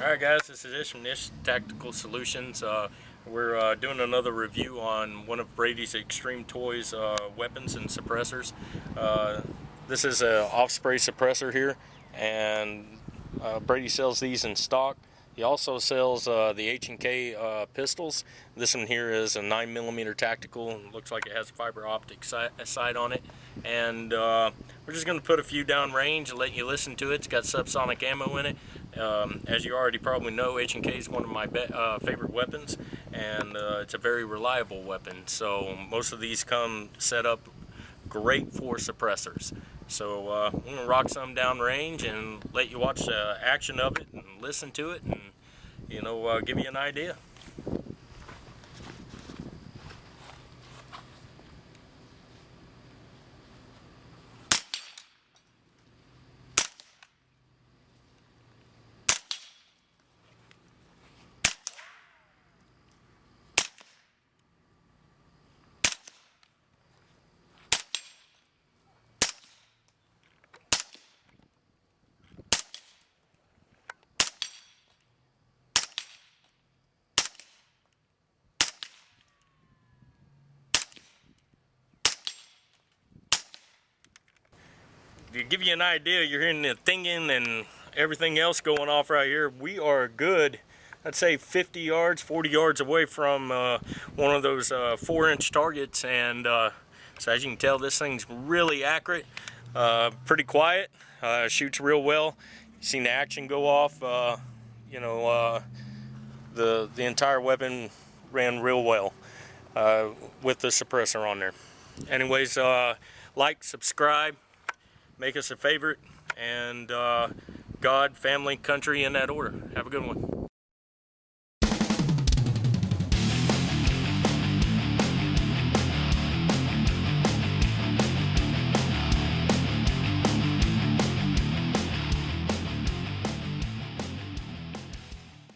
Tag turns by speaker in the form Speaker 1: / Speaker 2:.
Speaker 1: Alright guys, this is Ish from IshTacticalSolutions. We're doing another review on one of Brady's Extreme Toys weapons and suppressors. This is an Osprey Suppressor here, and Brady sells these in stock. He also sells the H&K pistols. This one here is a 9mm tactical. Looks like it has a fiber optic sight on it. And we're just going to put a few down range and let you listen to it. It's got subsonic ammo in it. As you already probably know, H&K is one of my favorite weapons, and it's a very reliable weapon. So most of these come set up great for suppressors. So I'm going to rock some down range and let you watch the action of it and listen to it and, you know, give you an idea. To give you an idea, you're hearing the thinging and everything else going off right here. We are good, I'd say 50 yards, 40 yards away from one of those 4-inch targets, and so as you can tell, this thing's really accurate, pretty quiet, shoots real well. You've seen the action go off. You know, the entire weapon ran real well with the suppressor on there. Anyways, like, subscribe, make us a favorite, and God, family, country in that order. Have a good one.